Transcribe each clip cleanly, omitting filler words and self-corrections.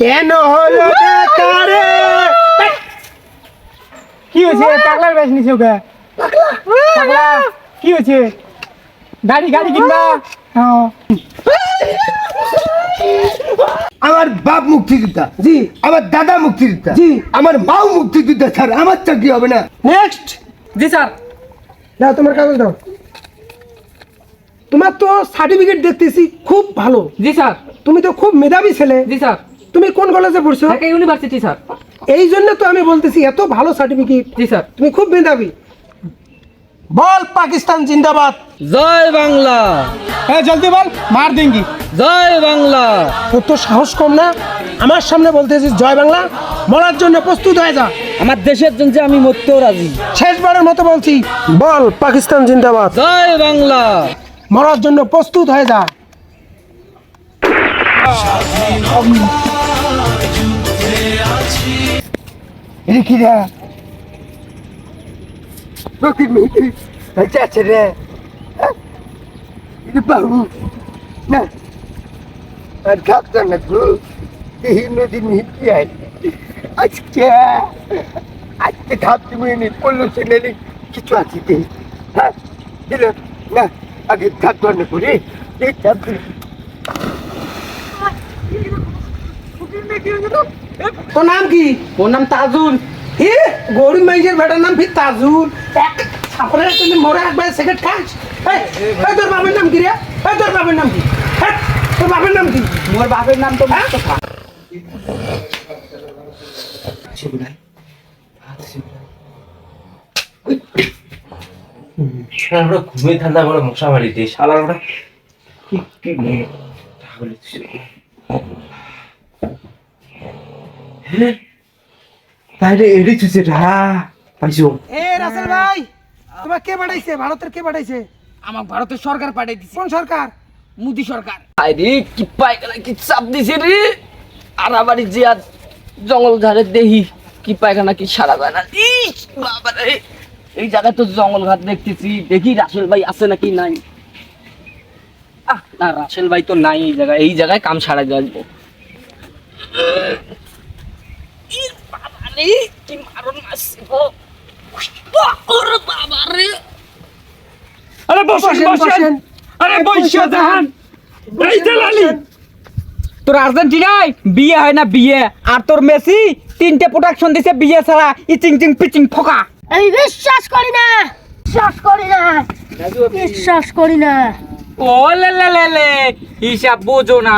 কেন হলো কারে? কি হয়েছে? পাগলার বেশ নিছে ওকে। পাগলা কি হয়েছে? গাড়ি কিনবা? হ্যাঁ। আমার বাপ মুক্তিযোদ্ধা, জি। আমার দাদা মুক্তিযোদ্ধা, জি। আমার মাও মুক্তিযোদ্ধা স্যার, আমার চাকরি হবে না। নেক্সট। জি স্যার। দাও তোমার কাগজ দাও। তোমার তো সার্টিফিকেট দেখতেছি খুব ভালো। জি স্যার। তুমি তো খুব মেধাবী ছেলে। জি স্যার। তুমি কোন কলেজে পড়ছো? Dhaka university sir. এই জন্য তো আমি বলতেছি এত ভালো সার্টিফিকেট। জি স্যার। তুমি খুব মেধাবী। বল পাকিস্তান জিন্দাবাদ। জয় বাংলা, হ্যাঁ জলদি বল, মার দেঙ্গি। জয় বাংলা। তোর তো সাহস কম না? আমার সামনে বলতেছিস জয় বাংলা? মরার জন্য প্রস্তুত হয়ে যা। আমার দেশের জন্য আমি মরতেও রাজি। শেষবারের মতো বলছি, বল পাকিস্তান জিন্দাবাদ। জয় বাংলা। মরার জন্য প্রস্তুত হয়ে যা। এটা কি রে? প্রতি মিনিটে যাচ্ছে রে। এটা বাবু না, আর থাকতো না গো। এই নদী মিহিতি আজকে থাকতে মিনি পড়লো ছেলে কিছু আছে কি? হ্যাঁ দিল না, আগে থাকতো না করে এই থাকতো। তোর নাম কি? ওর নাম তাজুল। হে গরিব মানুষের বেটার নাম ফির তাজুল। এক ছাপড়ে তুমি মরে একবার সেকেন্ড খাস। এই তোর বাবার নাম কি রে? এই তোর বাবার নাম কি? হ্যাঁ তোর বাবার নাম কি? মোর বাপের নাম তো মুস্তাফা। আমরা ঘুমিয়ে ঠান্ডা করে মশা মারি দিই শালা আমরা কি কি তাহলে তাইলে এডি চুছে রা পাইছো। এ রাসেল ভাই, তোমার কে পাঠাইছে? ভারতের কে পাঠাইছে? আমার ভারতের সরকার পাঠিয়ে দিছে। কোন সরকার? মোদি সরকার। আরে কি পায়খানা কি চাপ দিছে রে। আর আবারই যে আজ জঙ্গল ঝাড়ে দেহি কি পায়খানা কি সারা যায় না। ইস বাবা রে, এই জায়গায় তো জঙ্গল ঘাট দেখতেছি, দেখি রাসেল ভাই আছে নাকি নাই। না রাসেল ভাই তো নাই এই জায়গায় কাম সারা যাবো। বাবা রে কি মারণ মারছে গো। ওরে বাবা রে। আরে বসেন। আরে বইসা জাহান। এই জালালি। তোর আর্জেন্টিনায় বিয়ে হয় না বিয়ে, আর তোর মেসি 3টে প্রোডাকশন দিছে বিয়ে ছাড়া। ইচিং চিং পিচিং ফোকা। আমি বিশ্বাস করি না। ও লে হিসাব বোঝো না,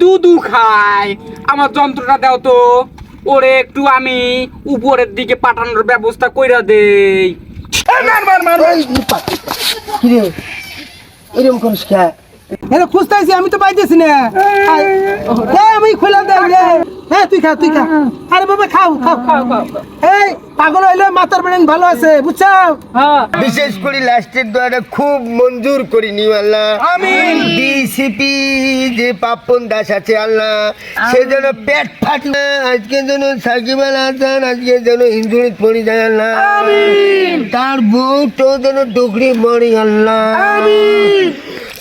দুধু খায়। আমার যন্ত্রটা দাও তো, ওরে একটু আমি উপরের দিকে পাঠানোর ব্যবস্থা কইরা দেই। মার। কি রে এরকম করিস কে? এরা খুঁজতেছি, আমি তো পাইতেছি না। আমি খোলা দেয় রে। হ্যাঁ তুই খা। আরে বাবা খাও। এই পাগল হইলে মাথার ব্রেন ভালো আছে, বুঝছো? হ্যাঁ বিশেষ করে লাস্টের দোয়াটা খুব মঞ্জুর করিনি আল্লাহ। আমিন। ডিসিপি যে পাপন দাস আছে আল্লাহ, সে যেন পেট ফাটনা, আজকে যেন সাকিব আল হাসান আজকে যেন ইঞ্জুরি পড়ে যায় আল্লাহ। তার বউটাও যেন ডুকরি মরি আল্লাহ।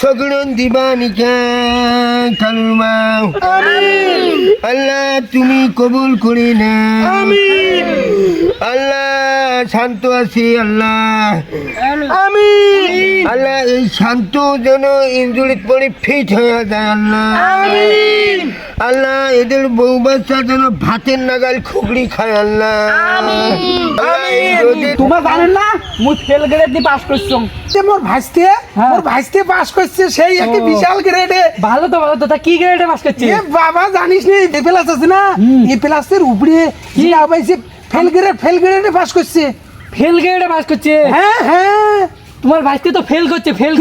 সগরন দিবানিকা কালমা আল্লাহ তুমি কবুল করি না। আল্লাহ শান্ত আছি আল্লাহ। আল্লাহ এই শান্ত যেন ইঞ্জুরিত পড়ে ফিট হয়ে যায় আল্লাহ। আল্লাহ এদের বউ বাচ্চা যেন ভাতের নাগাল খুগড়ি খায় আল্লাহ। তোমার জানেন না মুই ফেল গ্রেড দিয়ে পাস করছম। মোর ভাইস্তে পাস করছে সেই একটা বিশাল গ্রেডে। ভালো তো তা কি গ্রেডে পাস করছে? এ বাবা জানিস নি এ প্লাস আছে না, এ প্লাসের উপরে কি আবাইছে ফেল গ্রেডে পাস করছে। ফেল গ্রেডে পাস করছে? হ্যাঁ তোমার ভাইস্তে তো ফেল করছে। ফেল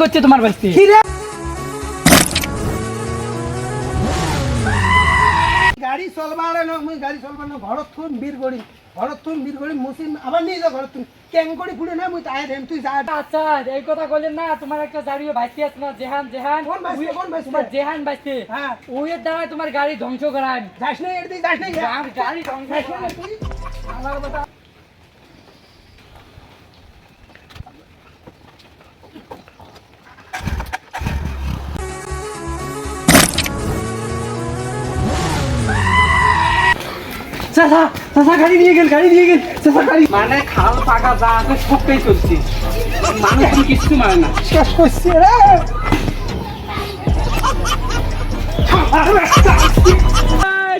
করছে তোমার ভাইস্তে। কি রে গাড়ি চলবার না, মুই গাড়ি চলবার না। ঘরত থুন বীরগড়ি মুসিম আবার নিয়ে যা ঘরত থুন ক্যাং করে ফুড়ে না মুই তাই দেন তুই যা। আচ্ছা এই কথা বলেন না, তোমার একটা গাড়িও ভাইস্তে আছে না, জেহান। কোন ভাইস্তে? তোমার জেহান ভাইস্তে। হ্যাঁ ওইয়ের দ্বারা তোমার গাড়ি ধ্বংস করায়। যাস না এর দিকে যাস না। গাড়ি ধ্বংস করায়। আমার কথা চাচা চাচা গাড়ি দিয়ে গেল চাচা গাড়ি মানে খাল পাকা যা আছে সবটাই চলছে, মানুষ কি কিছু মানে না। শেষ করছি রে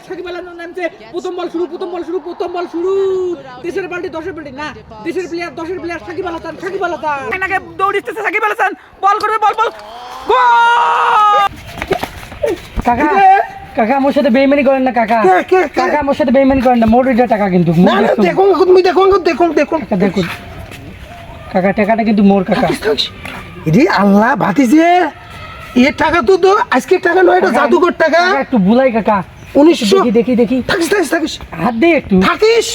সাকিব আল হাসান নামছে, প্রথম বল শুরু, দেশের বাল্টি 10-এর বাল্টি না, দেশের প্লেয়ার 10-এর প্লেয়ার সাকিব আল হাসান এনাকে দৌড়িতেছে সাকিব আল হাসান, বল করবে, বল গোল। কাকা আমার সাথে বেইমানি করেন না কাকা। কাকা আমার সাথে বেইমানি করেন না, মোর এটা টাকা কিন্তু না না দেখুন তুমি দেখুন দেখুন কাকা টাকাটা কিন্তু মোর কাকা। রে আল্লাহ ভাতিছে এর টাকা তো আজকের টাকা নয়, এটা জাদুঘর টাকা। কাকা একটু বুলাই কাকা, 1900 দেখি থাকিস হাত দে একটু থাকিস।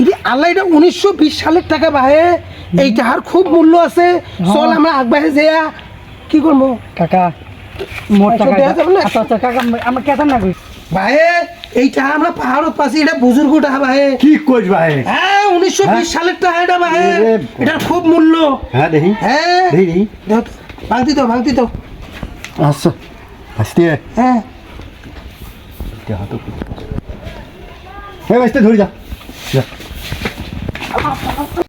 রে আল্লাহ এটা 1920 সালের টাকা ভাই, এই টাকার খুব মূল্য আছে। চল আমরা আগবাড়ে যাইয়া কি করবো কাকা, মোর আচ্ছা, টাকা দেয়া যাবে না? আচ্ছা কাকা আমরা কেতাম না কই ভাই এই টাকা আমরা পাহাড়ত পাচ্ছি, এটা বুজুর্গ টাকা ভাই। কি কইস ভাই? হ্যাঁ 1920 সালের টাকা এটা ভাই, এটার খুব মূল্য। হ্যাঁ দেখি হ্যাঁ দেখি ভাঙতি তো আচ্ছা আসতে হ্যাঁ হাত হ্যাঁ আসতে ধরে যা